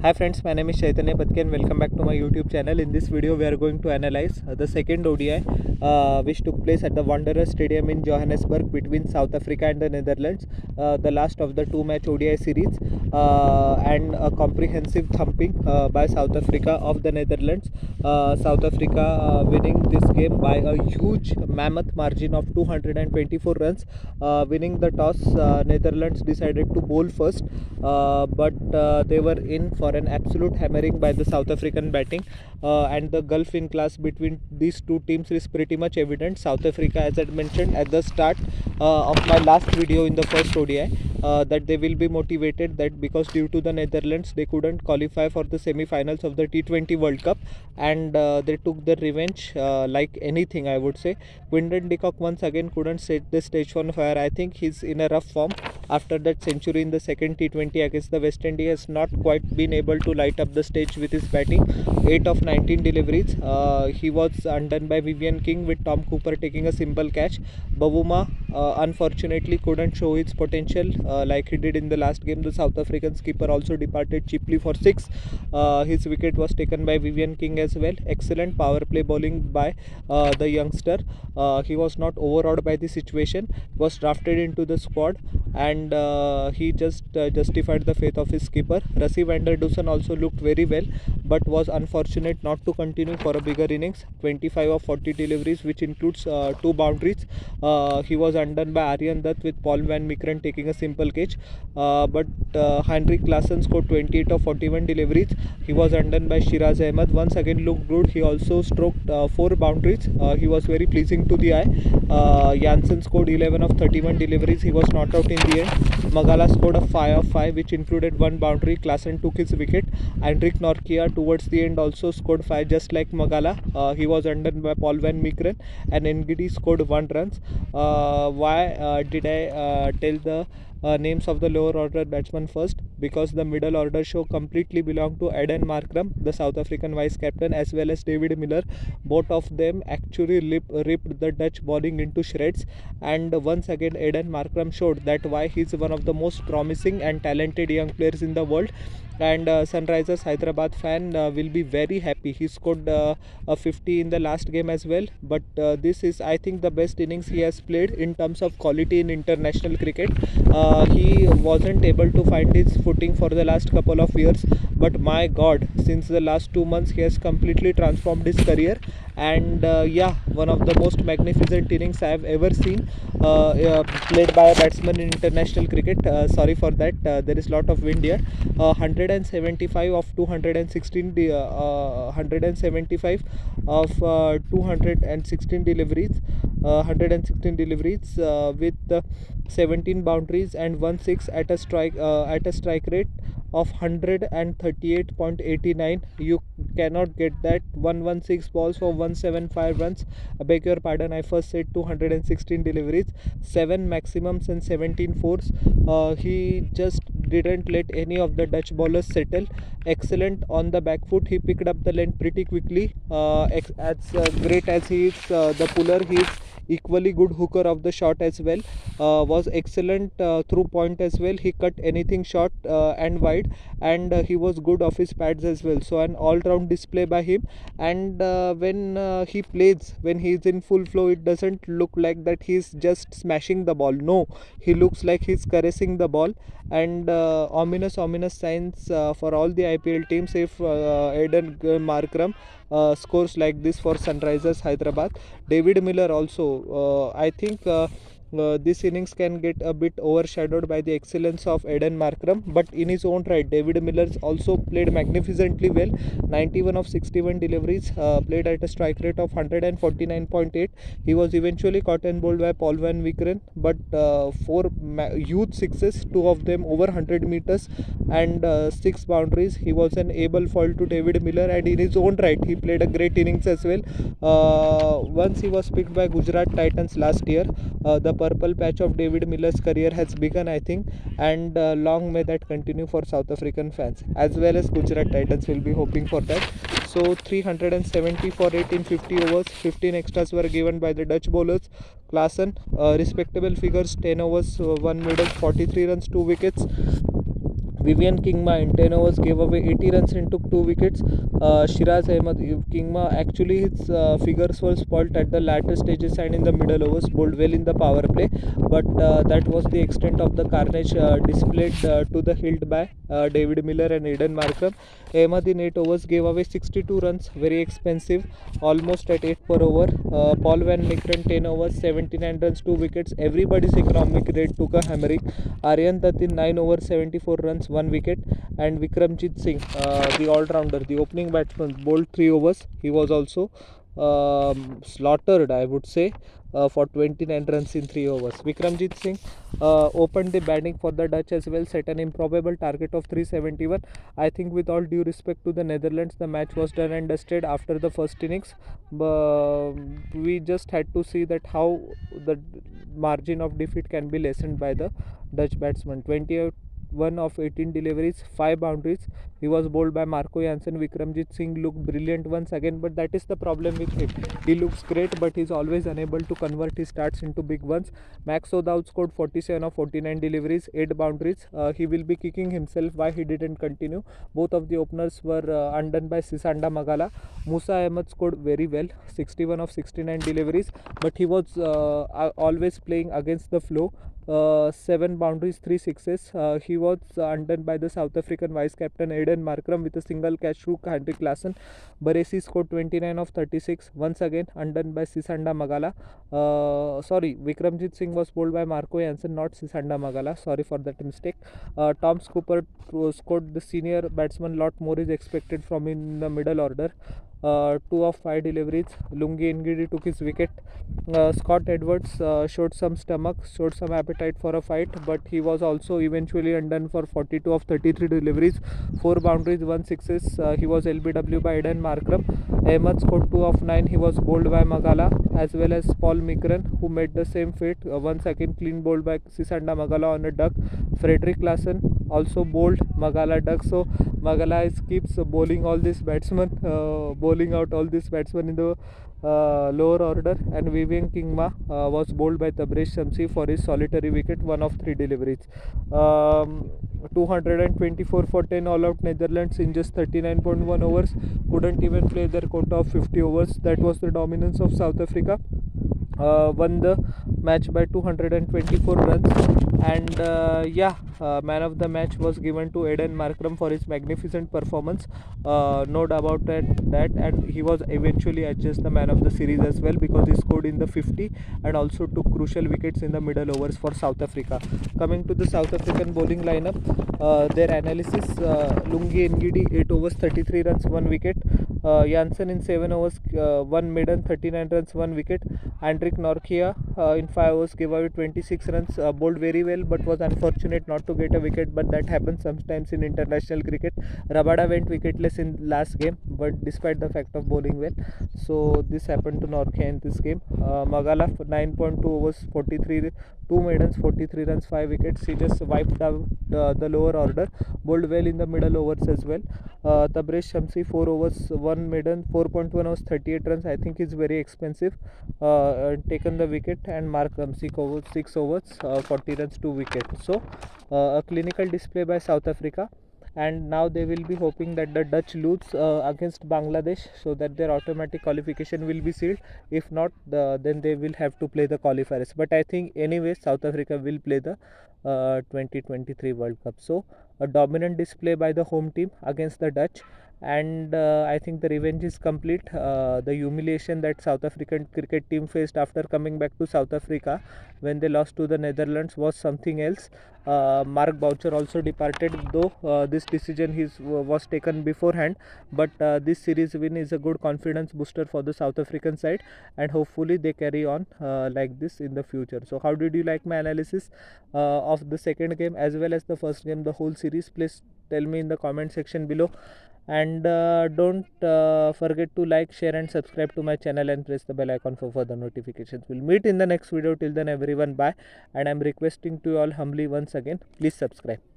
Hi friends, my name is Chaitanya Patki and welcome back to my YouTube channel. In this video we are going to analyze the second ODI which took place at the Wanderers Stadium in Johannesburg between South Africa and the Netherlands, the last of the two-match ODI series, and a comprehensive thumping by South Africa of the Netherlands. South Africa winning this game by a huge mammoth margin of 224 runs. Winning the toss, Netherlands decided to bowl first, but they were in for an absolute hammering by the South African batting, and the gulf in class between these two teams is pretty much evident. South Africa, as I mentioned at the start of my last video in the first ODI, that they will be motivated, that because due to the Netherlands they couldn't qualify for the semi-finals of the T20 World Cup, and they took the revenge like anything, I would say. Quinton de Kock once again couldn't set the stage on fire. I think he's in a rough form after that century in the second T20 against the West Indies. Has not quite been able to light up the stage with his batting. 8 of 19 deliveries. He was undone by Vivian King, with Tom Cooper taking a simple catch. Bavuma unfortunately couldn't show his potential like he did in the last game. The South African skipper also departed cheaply for 6. His wicket was taken by Vivian King as well. Excellent power play bowling by the youngster. He was not overawed by the situation, was drafted into the squad, and he just justified the faith of his skipper. Rassie van der Dusen also looked very well, but was unfortunate not to continue for a bigger innings. 25 of 40 deliveries, which includes 2 boundaries. He was undone by Aryan Dutt, with Paul van Meekeren taking a simple catch, but Heinrich Klaasen scored 28 of 41 deliveries. He was undone by Shiraz Ahmed. Once again looked good. He also stroked 4 boundaries. He was very pleasing to the eye. Janssen scored 11 of 31 deliveries. He was not out in the end. Magala scored a 5 of 5, which included 1 boundary. Klaasen took his wicket. Heinrich Nortje towards the end also scored 5, just like Magala. He was undone by Paul van Meekeren, and Ngidi scored 1 runs. Why did I tell the names of the lower order batsmen first? Because the middle order show completely belonged to AIDEN MARKRAM, the South African vice captain, as well as David Miller. Both of them actually ripped the Dutch bowling into shreds, and once again AIDEN MARKRAM showed that why he's one of the most promising and talented young players in the world. And Sunrisers Hyderabad fan will be very happy. He scored a 50 in the last game as well, but this is, I think, the best innings he has played in terms of quality in international cricket. He wasn't able to find his footing for the last couple of years, but my god, since the last 2 months he has completely transformed his career. And yeah, one of the most magnificent innings I have ever seen played by a batsman in international cricket. Sorry for that, there is a lot of wind here. 175 of 216 175 of 216 deliveries, 116 deliveries with 17 boundaries and 1 6 at a strike rate of 138.89. You cannot get that. 116 balls for 175 runs. I beg your pardon, I first said 216 deliveries, 7 maximums and 17 fours. He just didn't let any of the Dutch bowlers settle. Excellent on the back foot. He picked up the length pretty quickly. As great as he is the puller, he is equally good hooker of the shot as well. Was excellent through point as well. He cut anything short and wide, and he was good off his pads as well. So an all-round display by him. And when he plays, when he is in full flow, it doesn't look like that he's just smashing the ball. No, he looks like he's caressing the ball. And ominous signs for all the IPL teams if AIDEN MARKRAM scores like this for Sunrisers Hyderabad. David Miller also, I think this innings can get a bit overshadowed by the excellence of AIDEN MARKRAM, but in his own right, David Miller also played magnificently well. 91 of 61 deliveries, played at a strike rate of 149.8. He was eventually caught and bowled by Paul van Meekeren, but 4 huge sixes, 2 of them over 100 meters, and 6 boundaries. He was an able foil to David Miller, and in his own right, he played a great innings as well. Once he was picked by Gujarat Titans last year, the purple patch of David Miller's career has begun, I think, and long may that continue for South African fans, as well as Gujarat Titans will be hoping for that. So 370 for 8 in 50 overs. 15 extras were given by the Dutch bowlers. Klaasen, respectable figures, 10 overs, 1 middle, 43 runs, 2 wickets. Vivian Kingma in 10 overs gave away 80 runs and took 2 wickets. Shiraz Ahmed Kingma, actually his figures were spoilt at the latter stages and in the middle overs, bowled well in the power play, but that was the extent of the carnage displayed to the hilt by David Miller and Aiden Markram. Ahmed in 8 overs gave away 62 runs, very expensive, almost at 8 per over. Paul Van Meekeren 10 overs, 79 runs, 2 wickets. Everybody's economic rate took a hammering. Aryan Dutt in 9 overs, 74 runs, 1 wicket. And Vikramjit Singh, the all-rounder, the opening batsman, bowled 3 overs. He was also slaughtered, I would say, for 29 runs in 3 overs. Vikramjit Singh opened the batting for the Dutch as well, set an improbable target of 371. I think, with all due respect to the Netherlands, the match was done and dusted after the first innings. We just had to see that how the margin of defeat can be lessened by the Dutch batsman. 21 of 18 deliveries, 5 boundaries. He was bowled by Marco Jansen. Vikramjit Singh looked brilliant once again, but that is the problem with him. He looks great, but he's always unable to convert his starts into big ones. Max O'Dowd scored 47 of 49 deliveries, 8 boundaries. He will be kicking himself why he didn't continue. Both of the openers were undone by Sisanda Magala. Musa Ahmed scored very well, 61 of 69 deliveries, but he was always playing against the flow. 7 boundaries, 3 sixes. He was undone by the South African vice captain AIDEN Markram with a single catch through Hendrik Larsson. Baresi scored 29 of 36, once again undone by Sisanda Magala. Vikramjit Singh was bowled by Marco Jansen, not Sisanda Magala. Sorry for that mistake. Tom Cooper scored. The senior batsman, lot more is expected from in the middle order. 2 of 5 deliveries. Lungi Ngidi took his wicket. Scott Edwards showed some stomach, showed some appetite for a fight, but he was also eventually undone for 42 of 33 deliveries, 4 boundaries, 1 sixes. He was LBW by Aiden Markram. Ahmed scored 2 of 9. He was bowled by Magala as well as Paul Meekeren, who made the same feat. Once again clean bowled by Sisanda Magala on a duck. Frederick Larsson also bowled Magala duck. So Magala keeps bowling all these batsmen, bowling out all these batsmen in the lower order, and Vivian Kingma was bowled by Tabraiz Shamsi for his solitary wicket, 1 of 3 deliveries. 224 for 10 all out Netherlands in just 39.1 overs, couldn't even play their quota of 50 overs. That was the dominance of South Africa. Won the match by 224 runs, and man of the match was given to Aiden Markram for his magnificent performance, no doubt about that, and he was eventually adjudged the man of the series as well, because he scored in the 50 and also took crucial wickets in the middle overs for South Africa. Coming to the South African bowling lineup, their analysis: Lungi Ngidi 8 overs, 33 runs, 1 wicket. Jansen in 7 overs, 1 maiden, 39 runs, 1 wicket. Hendrik Nortje in 5 overs gave away 26 runs, bowled very well, but was unfortunate not to get a wicket, but that happens sometimes in international cricket. Rabada went wicketless in last game, but despite the fact of bowling well, so this happened to Nortje in this game. Magala for 9.2 overs, 43, 2 maidens, 43 runs, 5 wickets. He just wiped out the lower order, bowled well in the middle overs as well. Tabraiz Shamsi 4 overs, 1 maiden, 4.1 overs, 38 runs. I think is very expensive. Taken the wicket, and Markram 6 overs, 40 runs, 2 wickets. So a clinical display by South Africa, and now they will be hoping that the Dutch lose against Bangladesh, so that their automatic qualification will be sealed. If not, then they will have to play the qualifiers. But I think anyway South Africa will play the 2023 World Cup. So a dominant display by the home team against the Dutch, and I think the revenge is complete. The humiliation that South African cricket team faced after coming back to South Africa when they lost to the Netherlands was something else. Mark Boucher also departed, though this decision was taken beforehand, but this series win is a good confidence booster for the South African side, and hopefully they carry on like this in the future. So how did you like my analysis of the second game as well as the first game, the whole series? Please tell me in the comment section below, and don't forget to like, share and subscribe to my channel, and press the bell icon for further notifications. We'll meet in the next video. Till then, everyone, bye, and I'm requesting to you all humbly once again, please subscribe.